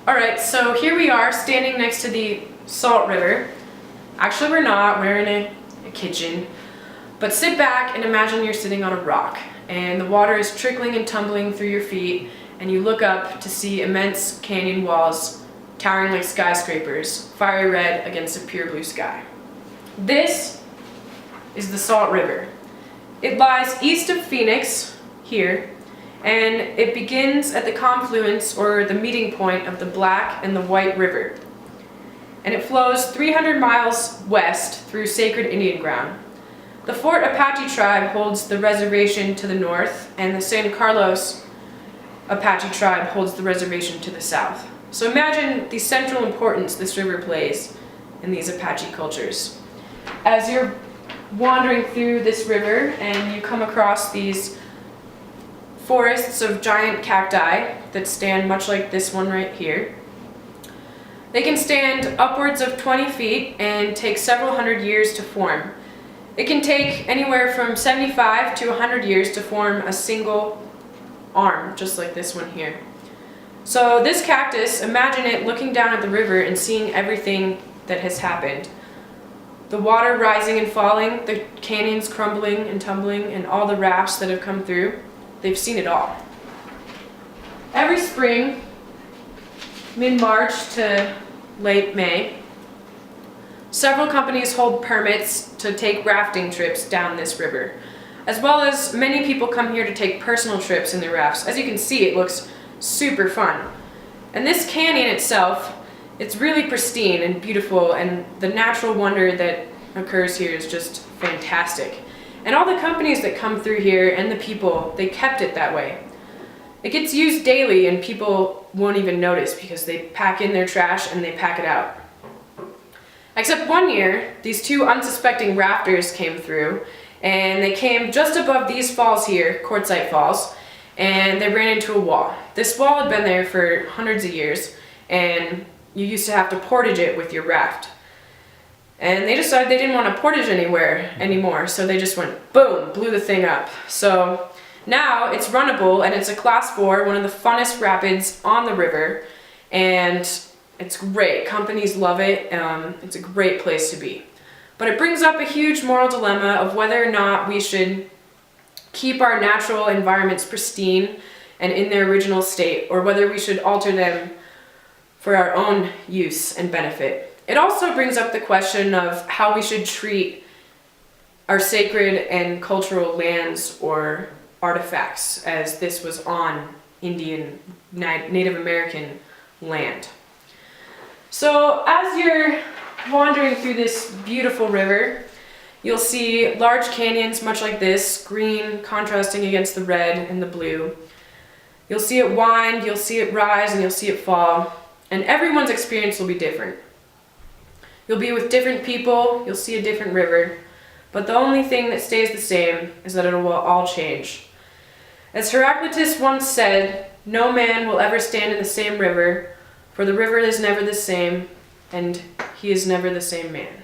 Alright, so here we are standing next to the Salt River. Actually, we're not. We're in a kitchen. But sit back and imagine you're sitting on a rock, and the water is trickling and tumbling through your feet, and you look up to see immense canyon walls towering like skyscrapers, fiery red against a pure blue sky. This is the Salt River. It lies east of Phoenix, here, and it begins at the confluence or the meeting point of the Black and the White River. And it flows 300 miles west through sacred Indian ground. The Fort Apache tribe holds the reservation to the north, and the San Carlos Apache tribe holds the reservation to the south. So imagine the central importance this river plays in these Apache cultures. As you're wandering through this river and you come across these forests of giant cacti that stand much like this one right here. They can stand upwards of 20 feet and take several hundred years to form. It can take anywhere from 75 to 100 years to form a single arm, just like this one here. So this cactus, imagine it looking down at the river and seeing everything that has happened. The water rising and falling, the canyons crumbling and tumbling, and all the rafts that have come through. They've seen it all. Every spring, mid-March to late May, several companies hold permits to take rafting trips down this river, as well as many people come here to take personal trips in their rafts. As you can see, it looks super fun. And this canyon itself, it's really pristine and beautiful, and the natural wonder that occurs here is just fantastic. And all the companies that come through here and the people, they kept it that way. It gets used daily and people won't even notice because they pack in their trash and they pack it out. Except one year, these two unsuspecting rafters came through, and they came just above these falls here, Quartzsite Falls, and they ran into a wall. This wall had been there for hundreds of years, and you used to have to portage it with your raft. And they decided they didn't want to portage anymore, so they just went boom, blew the thing up. So now it's runnable, and it's a Class 4, one of the funnest rapids on the river, and it's great. Companies love it. It's a great place to be. But it brings up a huge moral dilemma of whether or not we should keep our natural environments pristine and in their original state, or whether we should alter them for our own use and benefit. It also brings up the question of how we should treat our sacred and cultural lands or artifacts, as this was on Indian, Native American land. So as you're wandering through this beautiful river, you'll see large canyons much like this, green contrasting against the red and the blue. You'll see it wind, you'll see it rise, and you'll see it fall. And everyone's experience will be different. You'll be with different people, you'll see a different river, but the only thing that stays the same is that it will all change. As Heraclitus once said, "No man will ever stand in the same river, for the river is never the same, and he is never the same man."